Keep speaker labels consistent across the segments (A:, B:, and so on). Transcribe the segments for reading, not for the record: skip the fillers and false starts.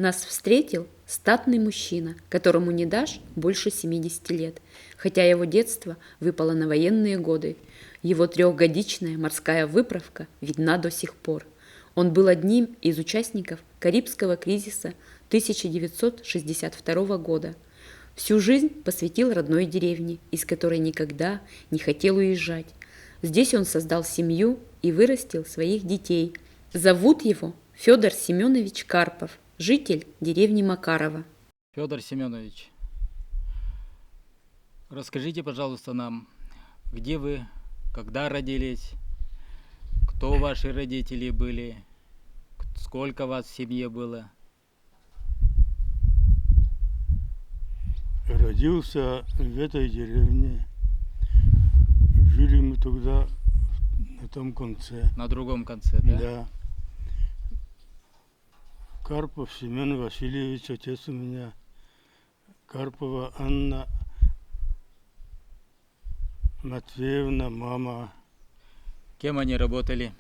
A: Нас встретил статный мужчина, которому не дашь больше 70 лет, хотя его детство выпало на военные годы. Его трехгодичная морская выправка видна до сих пор. Он был одним из участников Карибского кризиса 1962 года. Всю жизнь посвятил родной деревне, из которой никогда не хотел уезжать. Здесь он создал семью и вырастил своих детей. Зовут его Федор Семенович Карпов, житель деревни Макарова.
B: Федор Семенович, расскажите, пожалуйста, нам, где вы, когда родились, кто ваши родители были, сколько вас в семье было?
C: Родился в этой деревне. Жили мы тогда на том конце.
B: На другом конце, да?
C: Да. Карпов Семен Васильевич, отец у меня. Карпова Анна Матвеевна, мама.
B: Кем они работали?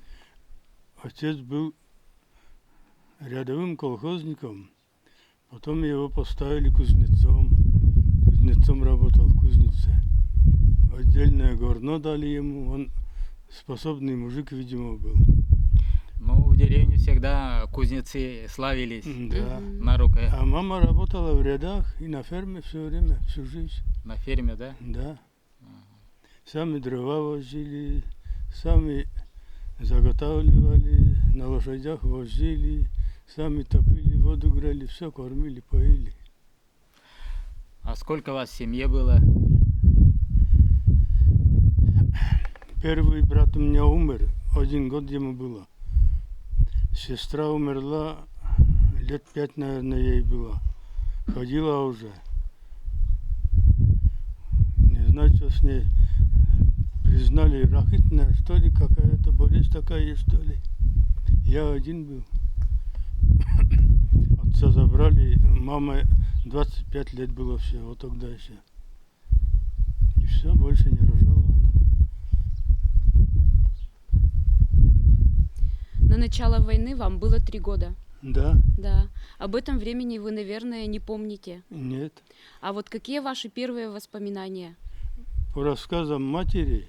C: Отец был рядовым колхозником. Потом его поставили кузнецом. Кузнецом работал в кузнице. Отдельное горно дали ему. Он способный мужик, видимо, был.
B: Ну, в деревне всегда кузнецы славились
C: Да.
B: на руках.
C: А мама работала в рядах и на ферме все время, всю жизнь.
B: На ферме, да?
C: Да. Сами дрова возили, сами заготавливали, на лошадях возили, сами топили, воду грели, все кормили, поили.
B: А сколько вас в семье было?
C: Первый брат у меня умер, 1 год ему было. Сестра умерла, лет 5, наверное, ей было. Ходила уже. Не знаю, что с ней. Признали, рахитная, что ли, какая-то болезнь такая, что ли. Я один был. Отца забрали, мама 25 лет было всего тогда еще. И все, больше не рожала она.
A: На начало войны вам было 3 года.
C: Да,
A: Да. Об этом времени вы, наверное, не помните.
C: нет.
A: А вот какие ваши первые воспоминания?
C: По рассказам матери,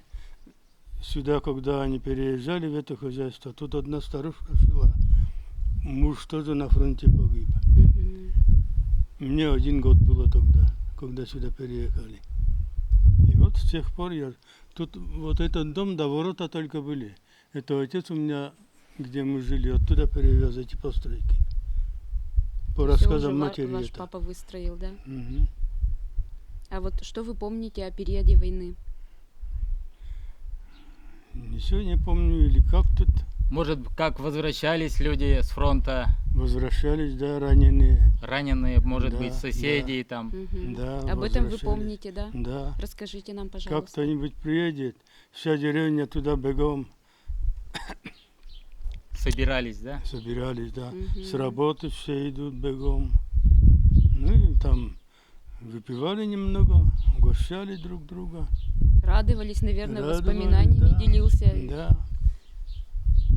C: сюда, когда они переезжали в это хозяйство, тут одна старушка жила. Муж тоже на фронте погиб. Мне 1 год было тогда, когда сюда переехали. И вот с тех пор я... Тут вот этот дом до ворота только были. Это отец у меня, где мы жили, оттуда перевез эти постройки. По
A: Всё
C: рассказам
A: уже
C: матери
A: ваш
C: это.
A: папа выстроил, да?
C: Мгм.
A: А вот что вы помните о периоде войны?
C: Ничего не помню, или как тут
B: Может, как возвращались люди с фронта,
C: возвращались, да, раненые.
B: раненые, может
C: Да,
B: быть, соседи там?
A: Мгм.
C: Да,
A: Об этом вы
C: возвращались.
A: помните, да?
C: Да.
A: Расскажите нам,
C: Как
A: пожалуйста.
C: кто-нибудь приедет, вся деревня туда бегом
B: Собирались, да?
C: собирались, да.
A: Мгм.
C: С работы все идут бегом. Ну и там выпивали немного, угощали друг друга.
A: Радовались, наверное,
C: Радовались,
A: воспоминаниями
C: да.
A: делился
C: Да.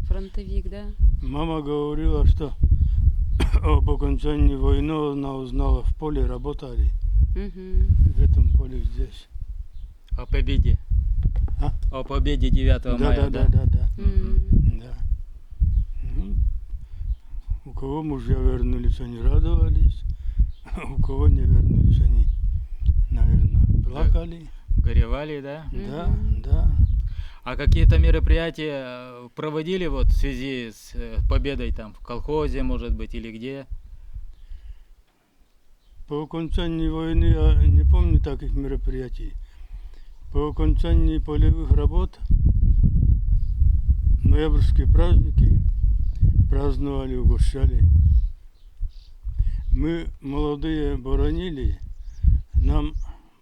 A: фронтовик, да?
C: Мама говорила, что об окончании войны она узнала в поле, работали
A: Мгм.
C: в этом поле здесь.
B: О победе.
C: А?
B: О победе 9
C: Да,
B: мая,
C: да, да, да, да.
A: М.
C: Да. Ну, у кого мужья вернулись, они радовались, а у кого не вернулись, они, наверное, плакали.
B: Горевали, да?
C: Да,
A: Мгм.
C: да.
B: А какие-то мероприятия проводили вот в связи с победой там в колхозе, может быть, или где?
C: По окончании войны я не помню таких мероприятий. По окончании полевых работ ноябрьские праздники праздновали, угощали. Мы, молодые, боронили, нам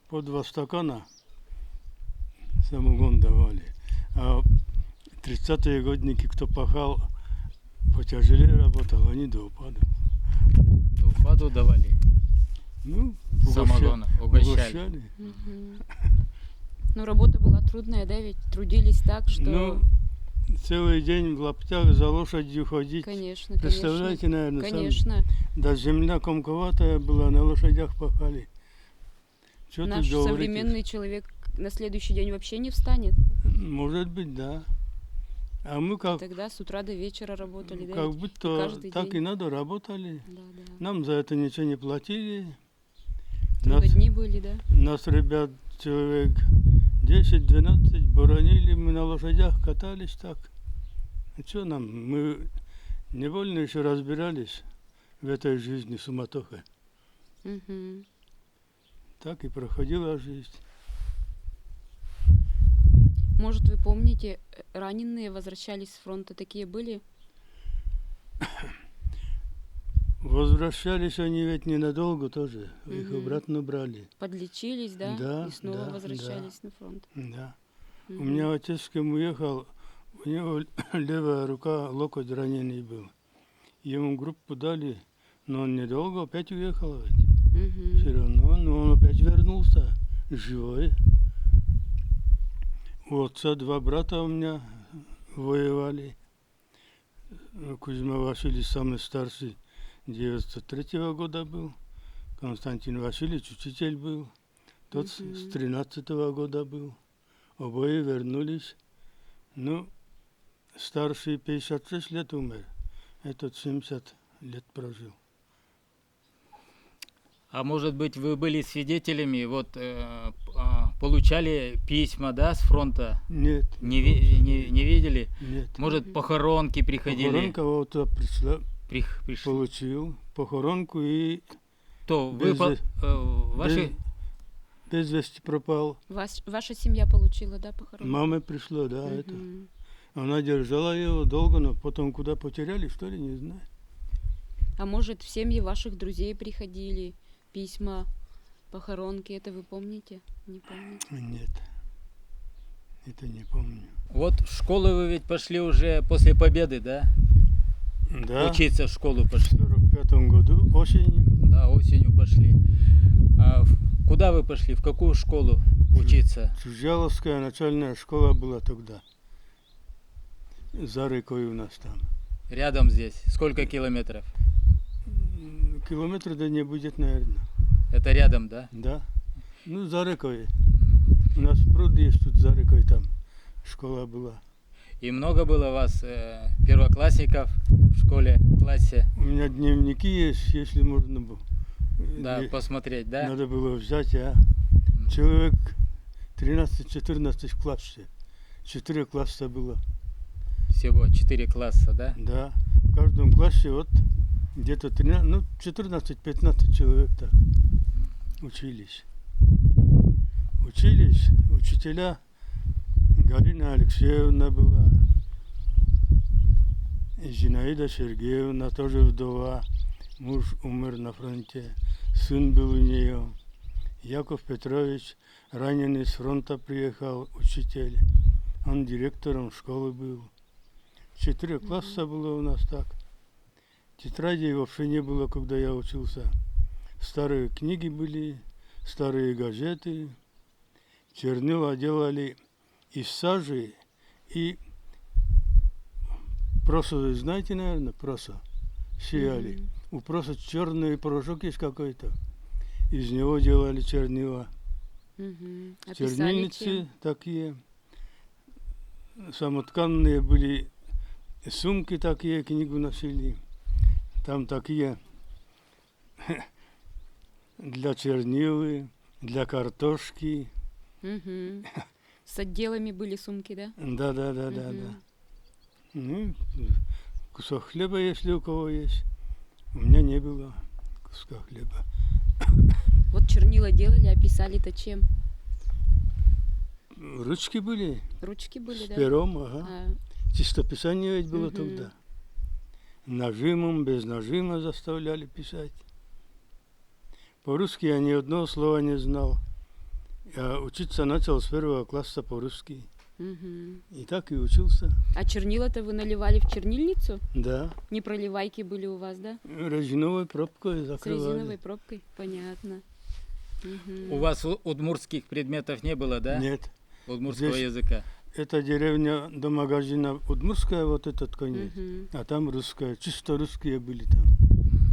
C: по 2 стакана самогон давали. А 30-е годники, кто пахал, потяжелее работал, они до упаду.
B: До упаду давали
C: Ну,
B: самогона, угощали.
A: Мгм. Ну, работа была трудная, да, ведь трудились так, что...
C: Ну, целый день в лаптях за лошадью ходить.
A: Конечно,
C: Представляете, наверное,
A: конечно.
C: да, земля комковатая была, на лошадях пахали. Что
A: Наш
C: тут говорить?
A: современный человек на следующий день вообще не встанет.
C: Может быть, да. А мы как
A: Тогда с утра до вечера работали, да?
C: как
A: ведь?
C: будто
A: каждый
C: так
A: день.
C: и надо работали.
A: Да, да.
C: Нам за это ничего не платили. Нас,
A: Трудодни были, да?
C: нас ребят человек 10-12 боронили, мы на лошадях катались так. А что нам? Мы невольно еще разбирались в этой жизни суматохи.
A: Мгм.
C: Так и проходила жизнь.
A: Может, вы помните, раненые возвращались с фронта, такие были?
C: Возвращались они ведь ненадолго тоже. Их
A: Мгм.
C: обратно брали.
A: Подлечились, да?
C: Да,
A: И снова
C: да,
A: возвращались на фронт.
C: Да. У
A: Мгм.
C: меня отец с кем уехал, у него левая рука, локоть раненый был. Ему группу дали, но он недолго опять уехал ведь.
A: Мгм.
C: Все равно, но он опять вернулся, живой. У отца два брата у меня воевали. Кузьма Васильевич самый старший, 93 года был. Константин Васильевич учитель был. Тот
A: Мгм.
C: с 13 года был. Обои вернулись. Ну, старший 56 лет умер. Этот 70 лет прожил.
B: А может быть, вы были свидетелями, вот получали письма, да, с фронта?
C: Нет.
B: Не видели?
C: Нет.
B: Может,
A: Мгм.
B: похоронки приходили?
C: Похоронка вот пришла,
B: Пришли.
C: получил похоронку и
B: То вы
C: без-
B: ваши
C: без вести пропал.
A: Ваша семья получила, да, похоронку?
C: Маме пришло, да, это.
A: Мгм.
C: Она держала его долго, но потом куда потеряли, что ли, не знаю.
A: А может, в семьи ваших друзей приходили письма, похоронки, это вы помните? Не помните?
C: Нет. Это не помню.
B: вот в школу вы ведь пошли уже после победы, да?
C: Да,
B: Учиться в школу
C: в
B: пошли.
C: 45 году осенью
B: Да, осенью пошли. Куда вы пошли? В какую школу учиться?
C: Чужаловская начальная школа была тогда. За рекой у нас там.
B: Рядом здесь. Сколько километров?
C: Километра да не будет, наверное.
B: Это рядом, да?
C: Да. Ну, за рекой. У нас пруд есть тут за рекой там. Школа была.
B: И много было вас первоклассников в школе, в классе?
C: У меня дневники есть, если можно было.
B: Да, посмотреть, да?
C: Надо было взять, а. Человек 13-14 в классе. 4 класса было.
B: Всего 4 класса, да?
C: Да. В каждом классе вот где-то 13, ну, 14-15 человек так учились. Учились. Учителя Галина Алексеевна была. И Зинаида Сергеевна, тоже вдова. Муж умер на фронте. Сын был у нее. Яков Петрович, раненый с фронта приехал, учитель. Он директором школы был. 4 класса было у нас так. Тетрадей вообще не было, когда я учился. Старые книги были, старые газеты. Чернила делали из сажи и просо, вы знаете, наверное, просо сияли.
A: Мгм.
C: У проса черный порошок есть какой-то. Из него делали чернила.
A: Мгм. А писали
C: Чернильницы
A: чем?
C: такие. Самотканные были сумки такие, книгу носили. Там такие для чернилы, для картошки.
A: Мгм. С отделами были сумки, да?
C: Да.
A: Мгм.
C: Ну, кусок хлеба, если у кого есть. У меня не было куска хлеба.
A: Вот чернила делали, а писали-то чем?
C: Ручки были
A: Ручки были,
C: с
A: да?
C: пером, ага.
A: А,
C: Чистописание ведь было
A: Мгм.
C: тогда. Нажимом, без нажима заставляли писать. По-русски я ни одного слова не знал. Я учиться начал с 1 класса по-русски.
A: мгм.
C: И так и учился.
A: А чернила-то вы наливали в чернильницу?
C: Да.
A: Не проливайки были у вас, да?
C: Резиновой пробкой
A: С резиновой
C: закрывали.
A: пробкой? Понятно. Мгм.
B: У вас удмуртских предметов не было, да?
C: Нет.
B: Удмуртского
C: Здесь-
B: языка.
C: эта деревня до магазина Удмуртская, вот этот конец,
A: Мгм.
C: а там русская, чисто русские были там.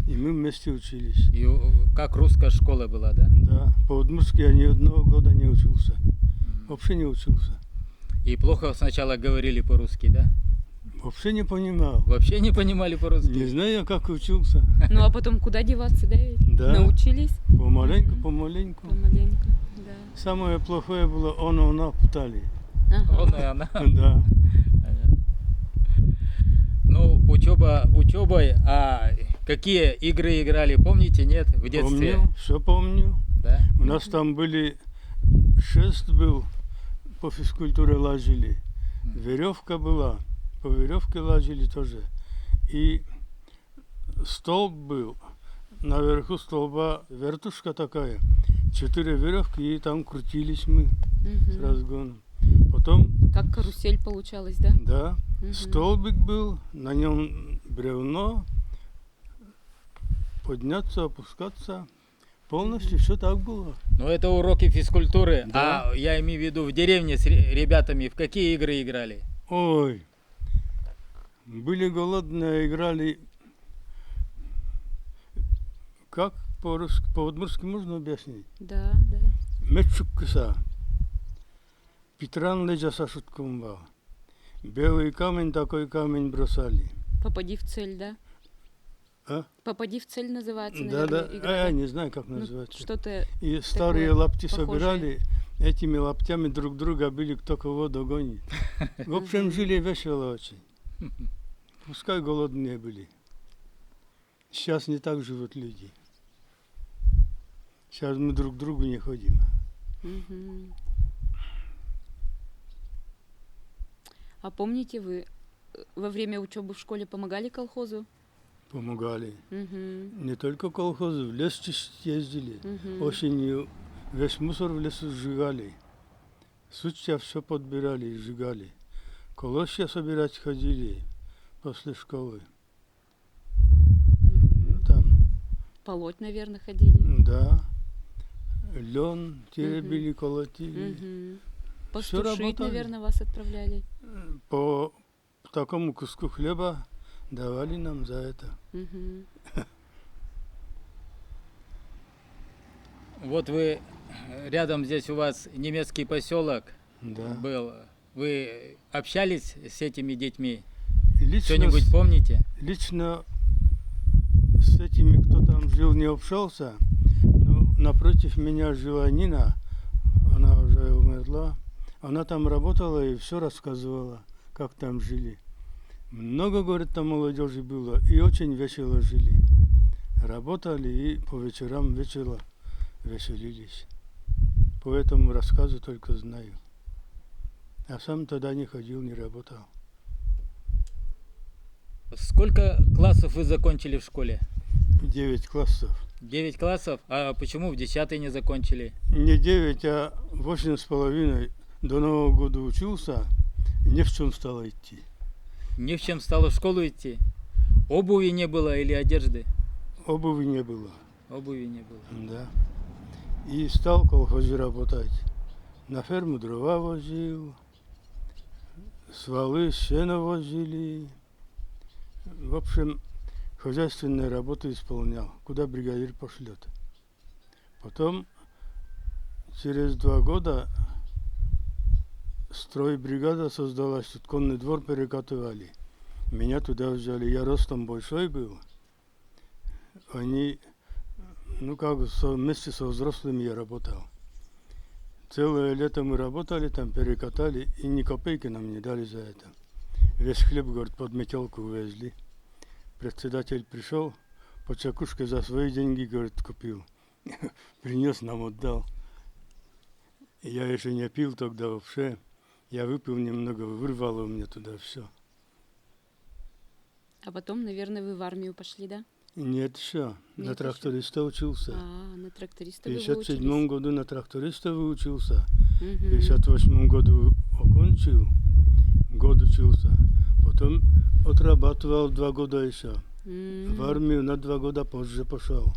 C: И мы вместе учились.
B: И как русская школа была, да?
C: Да, по-удмуртски я ни одного года не учился. Вообще не учился.
B: И плохо сначала говорили по-русски, да?
C: Вообще не понимал.
B: Вообще не понимали по-русски?
C: Не знаю, как учился.
A: Ну а потом куда деваться, да? Ведь?
C: Да.
A: Научились
C: Помаленьку,
A: Мгм.
C: помаленьку.
A: помаленьку. Да.
C: Самое плохое было, она путали.
A: Ага.
B: Он и она.
C: Да.
B: Ну, учеба учебой, а какие игры играли, помните, нет, в детстве?
C: Помню, все помню.
B: Да?
C: У нас там были, шест был, по физкультуре лазили. Веревка была, по веревке лазили тоже. И столб был, наверху столба вертушка такая. 4 веревки, и там крутились мы с
A: Мгм.
C: разгоном. Потом,
A: Как карусель получалась, да?
C: да,
A: Мгм.
C: столбик был, на нем бревно, подняться, опускаться. Полностью все так было.
B: Ну, это уроки физкультуры.
C: Да.
B: А я имею в виду в деревне с ребятами в какие игры играли?
C: Ой, были голодные, играли. Как по-русски, по-удмуртски можно объяснить?
A: Да, да.
C: Мечук кыса. Петран лежа сашутком был. Белый камень, такой камень бросали.
A: Попади в цель, да?
C: А?
A: Попади в цель называется,
C: Да,
A: наверное,
C: да.
A: игра,
C: А я
A: да?
C: не знаю, как
A: Ну,
C: называется.
A: что-то
C: И старые
A: такое
C: лапти
A: похожее.
C: собирали, этими лаптями друг друга били, кто кого догонит. В общем, жили весело очень. Пускай голодные были. Сейчас не так живут люди. Сейчас мы друг к другу не ходим.
A: Мгм. А помните, вы во время учебы в школе помогали колхозу?
C: Помогали.
A: Мгм.
C: Не только колхозы, в лес чистить ездили.
A: Мгм.
C: Осенью весь мусор в лесу сжигали. Сучья все подбирали и сжигали. Колосья собирать ходили после школы. Ну, там,
A: Полоть, наверное, ходили.
C: да. Лен теребили, колотили.
A: Мгм.
C: Всё
A: Постушить,
C: работали.
A: наверное, вас отправляли.
C: По такому куску хлеба давали нам за это.
A: Мгм.
B: Вот вы рядом здесь у вас немецкий поселок
C: Да.
B: был. Вы общались с этими детьми?
C: Лично,
B: Что-нибудь помните?
C: лично с этими, кто там жил, не общался. Но напротив меня жила Нина, она уже умерла. Она там работала и все рассказывала, как там жили. Много, говорит, там молодежи было, и очень весело жили. Работали и по вечерам весело веселились. По этому рассказу только знаю. А сам тогда не ходил, не работал.
B: Сколько классов вы закончили в школе?
C: 9 классов.
B: 9 классов? А почему в 10 не закончили?
C: Не 9, а 8,5 до Нового года учился, не в чем стало идти.
B: Не в чем стало в школу идти? Обуви не было или одежды?
C: Обуви не было,
B: Обуви не было.
C: да. И стал в колхозе работать. На ферму дрова возил, с валы сено возили. В общем, хозяйственные работы исполнял, куда бригадир пошлет. Потом, через 2 года, стройбригада создалась, тут конный двор перекатывали. Меня туда взяли, я ростом большой был. Они, вместе со взрослыми я работал. Целое лето мы работали, там перекатали, и ни копейки нам не дали за это. Весь хлеб, говорит, под метелку увезли. Председатель пришел, по чекушке за свои деньги, говорит, купил. Принес, нам отдал. И я еще не пил тогда вообще. Я выпил немного, вырвало у меня туда все.
A: А потом, наверное, вы в армию пошли, да?
C: Нет еще, на
A: Нет
C: тракториста учился.
A: А, на тракториста
C: В
A: вы
C: 57
A: выучились.
C: году на тракториста выучился. В
A: Мгм.
C: 58 году окончил, год учился. Потом отрабатывал 2 года еще. В армию на 2 года позже пошел.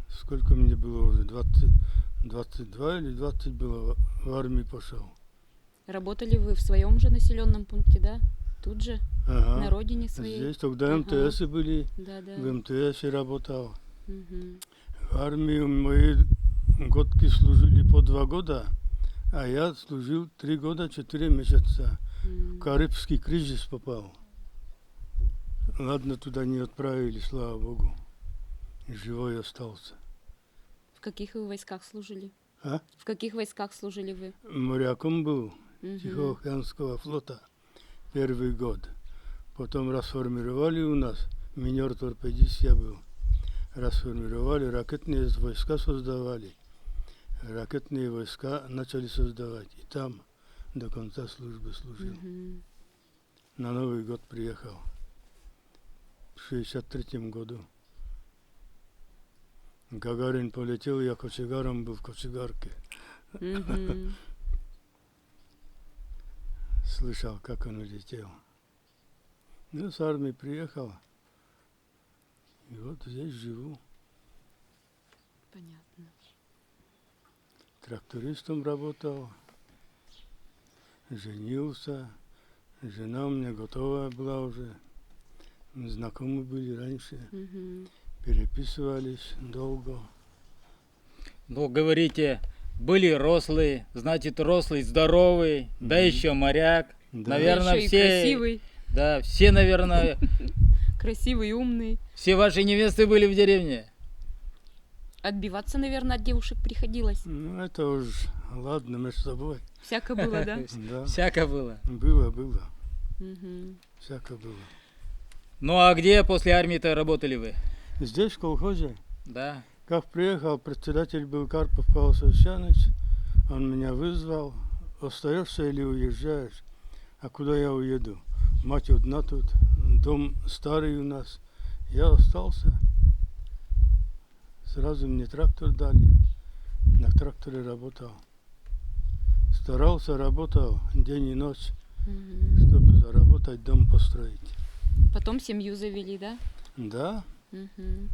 C: Сколько мне было уже? 22 или 20 было, в армии пошел.
A: Работали вы в своем же населенном пункте, да? Тут же, на
C: Ага.
A: родине своей?
C: Здесь тогда
A: Ага.
C: МТС были,
A: Да, да.
C: в МТС работал.
A: Мгм.
C: В армии мои годки служили по 2 года, а я служил 3 года 4 месяца. В Карибский кризис попал. Ладно, туда не отправили, слава богу. Живой остался.
A: В каких вы войсках служили?
C: А?
A: В каких войсках служили вы?
C: Моряком был
A: Мгм.
C: Тихоокеанского флота первый год. Потом расформировали у нас, минер-торпедист я был. Расформировали, ракетные войска создавали. Ракетные войска начали создавать. И там до конца службы служил.
A: Мгм.
C: На Новый год приехал. В 63 году. Гагарин полетел, я кочегаром был в кочегарке.
A: Мгм.
C: Слышал, как он летел. Ну, с армии приехал. И вот здесь живу.
A: Понятно.
C: Трактористом работал. Женился. Жена у меня готовая была уже. Мы знакомы были раньше.
A: Мгм.
C: Переписывались долго.
B: Ну, говорите, были рослые, значит, рослый, здоровый, да
C: Мгм.
B: еще моряк.
C: Да.
B: Наверное,
A: Еще и
B: все,
A: красивый,
B: да, все, наверное,
A: красивый, умный.
B: все ваши невесты были в деревне.
A: Отбиваться, наверное, от девушек приходилось.
C: Ну, это уж ладно между собой.
A: Всяко было, да?
C: Да.
B: Всяко было.
C: Было.
A: Мгм.
C: Всяко было.
B: Ну, а где после армии-то работали вы?
C: Здесь, в колхозе,
B: Да.
C: как приехал, председатель был Карпов Павел Савсяныч. Он меня вызвал. Остаешься или уезжаешь? А куда я уеду? Мать одна тут, дом старый у нас. Я остался. Сразу мне трактор дали. На тракторе работал. Старался, работал день и ночь,
A: Мгм.
C: чтобы заработать, дом построить.
A: Потом семью завели, да?
C: Да,
A: Мгм.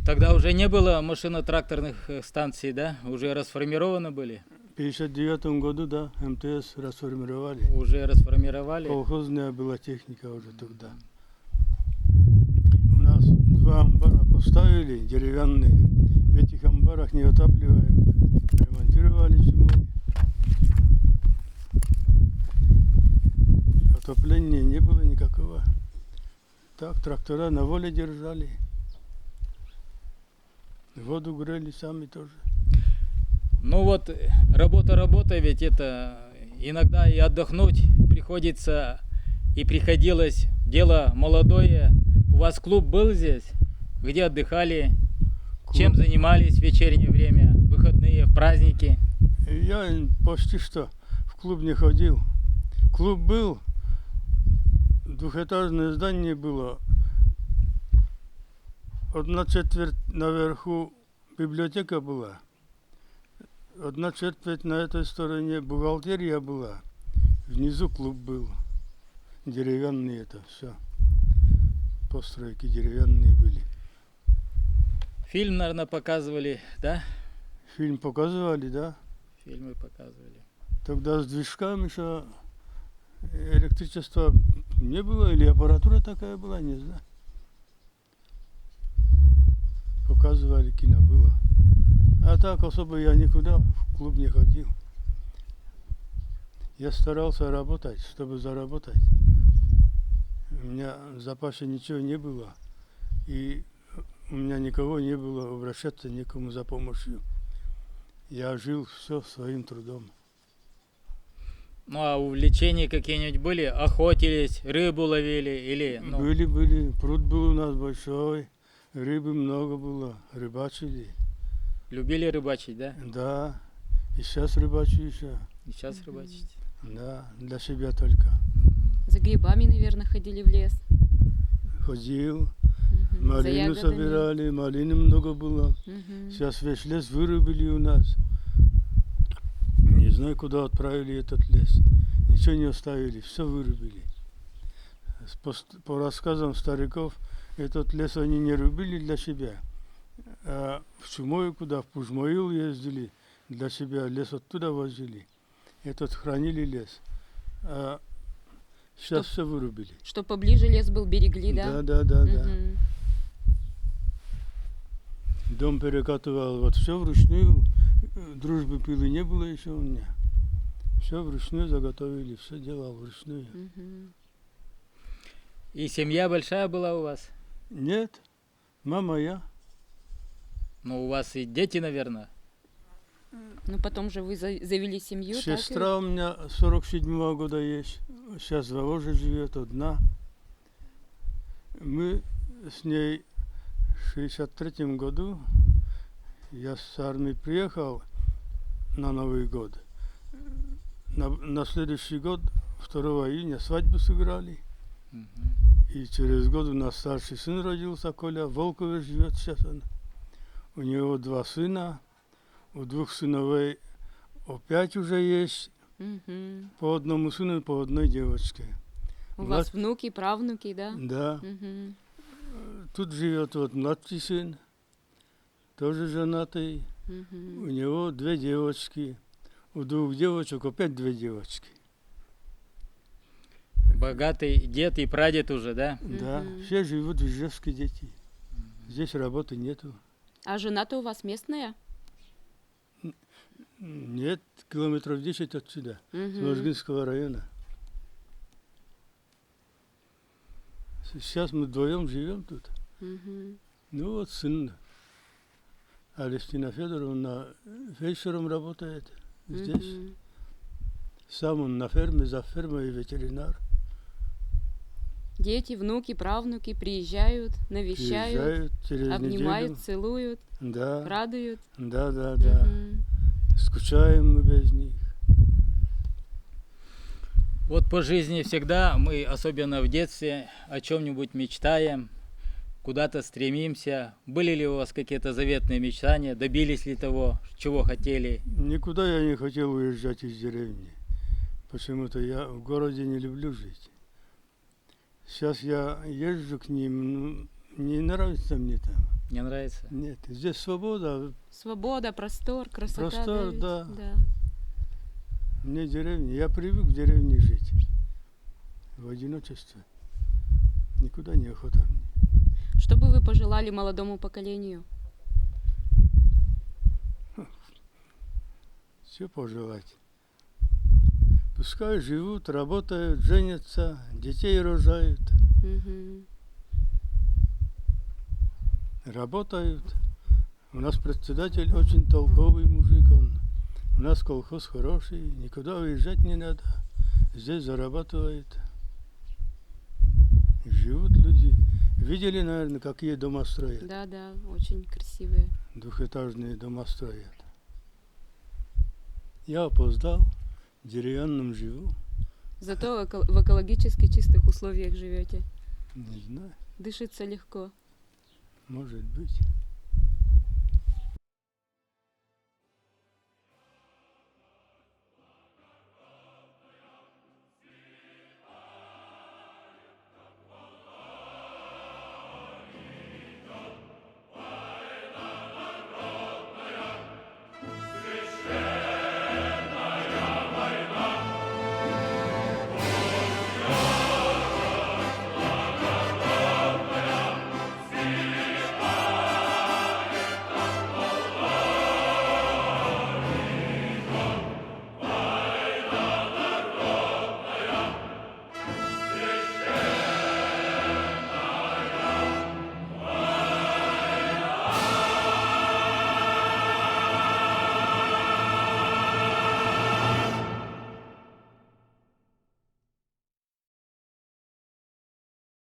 B: Тогда уже не было машино-тракторных станций, да? Уже расформированы были?
C: в 59 году, да, МТС расформировали.
B: Уже расформировали?
C: Колхозная была техника уже тогда. У нас 2 амбара поставили, деревянные. В этих амбарах неотапливаемых. Ремонтировали зимой. Отопления не было никакого. Так, трактора на воле держали. Воду грели сами тоже.
B: Ну вот, работа, ведь это иногда и отдохнуть приходится, и приходилось. Дело молодое. У вас клуб был здесь? Где отдыхали? Чем
C: Клуб.
B: занимались в вечернее время, выходные, в праздники?
C: Я почти что в клуб не ходил. Клуб был, двухэтажное здание было. 1/4 наверху библиотека была. 1/4 на этой стороне бухгалтерия была. Внизу клуб был. Деревянные это все. Постройки деревянные были.
B: Фильм, наверное, показывали, да?
C: Фильм показывали, да?
B: Фильмы показывали.
C: Тогда с движками еще электричества не было, или аппаратура такая была, не знаю. Показывали, кино было. А так особо я никуда в клуб не ходил. Я старался работать, чтобы заработать. У меня в запасе ничего не было. И у меня никого не было обращаться никому за помощью. Я жил все своим трудом.
B: Ну а увлечения какие-нибудь были? Охотились, рыбу ловили или... ну,
C: Были. Пруд был у нас большой. Рыбы много было. Рыбачили.
B: любили рыбачить, да?
C: Да. И сейчас рыбачу еще.
B: И сейчас рыбачите.
C: Да, для себя только.
A: За грибами, наверное, ходили в лес.
C: Ходил.
A: Мгм. За
C: Малину
A: ягодами.
C: собирали. Малины много было.
A: Мгм.
C: Сейчас весь лес вырубили у нас. Не знаю, куда отправили этот лес. Ничего не оставили, все вырубили. По рассказам стариков, этот лес они не рубили для себя. А в Чумою, куда в Пужмоил ездили, для себя лес оттуда возили. Этот хранили лес. А сейчас все вырубили.
A: Что поближе лес был, берегли, да?
C: Да, да.
A: Мгм.
C: Дом перекатывал вот все вручную. Дружбы пилы не было еще у меня. Все вручную заготовили, все делал вручную.
A: Мгм.
B: И семья большая была у вас?
C: Нет, мама, я.
B: Ну, у вас и дети, наверное.
A: Ну, потом же вы завели семью, так?
C: Сестра у меня 47-го года есть. Сейчас в Воложе живет одна. Мы с ней в 63-м году, я с армии приехал на Новый год. На следующий год, 2 июня, свадьбу сыграли.
B: Мгм.
C: И через год у нас старший сын родился, Коля, в Волкове живет сейчас он. У него 2 сына, у 2 сыновей опять уже есть
A: Мгм.
C: по одному сыну и по одной девочке.
A: У вас внуки, правнуки, да?
C: Да.
A: Мгм.
C: Тут живет вот младший сын, тоже женатый.
A: Мгм.
C: У него 2 девочки. У 2 девочек опять 2 девочки.
B: Богатый дед и прадед уже, да?
C: Да,
A: Мгм.
C: все живут в Ижевске дети. Здесь работы нету.
A: А жена-то у вас местная?
C: Нет, километров 10 отсюда, с
A: Мгм.
C: Можгинского района. Сейчас мы вдвоем живем тут.
A: Мгм.
C: Ну вот сын Алевтина Федоровна фельдшером работает здесь.
A: Мгм.
C: Сам он на ферме, за фермой ветеринар.
A: Дети, внуки, правнуки приезжают, навещают,
C: Приезжают через
A: обнимают,
C: неделю.
A: целуют,
C: Да,
A: радуют.
C: да.
A: Мгм.
C: Скучаем мы без них.
B: Вот по жизни всегда мы, особенно в детстве, о чем-нибудь мечтаем, куда-то стремимся. Были ли у вас какие-то заветные мечтания? Добились ли того, чего хотели?
C: Никуда я не хотел уезжать из деревни. Почему-то я в городе не люблю жить. Сейчас я езжу к ним, ну, не нравится мне там.
B: Не нравится?
C: Нет, здесь свобода,
A: Свобода, простор, красота.
C: Простор,
A: ведь?
C: да.
A: Да.
C: мне деревня. Я привык в деревне жить. В одиночестве. Никуда не охота мне.
A: Что бы вы пожелали молодому поколению?
C: Все пожелать. Пускай живут, работают, женятся, детей рожают,
A: Мгм.
C: работают. У нас председатель очень толковый мужик, у нас колхоз хороший, никуда уезжать не надо. Здесь зарабатывает. Живут люди. Видели, наверное, какие дома строят?
A: Да, да, очень красивые.
C: Двухэтажные дома строят. Я опоздал, в деревянном живу.
A: Зато в экологически чистых условиях живете.
C: Не знаю,
A: Дышится легко.
C: может быть.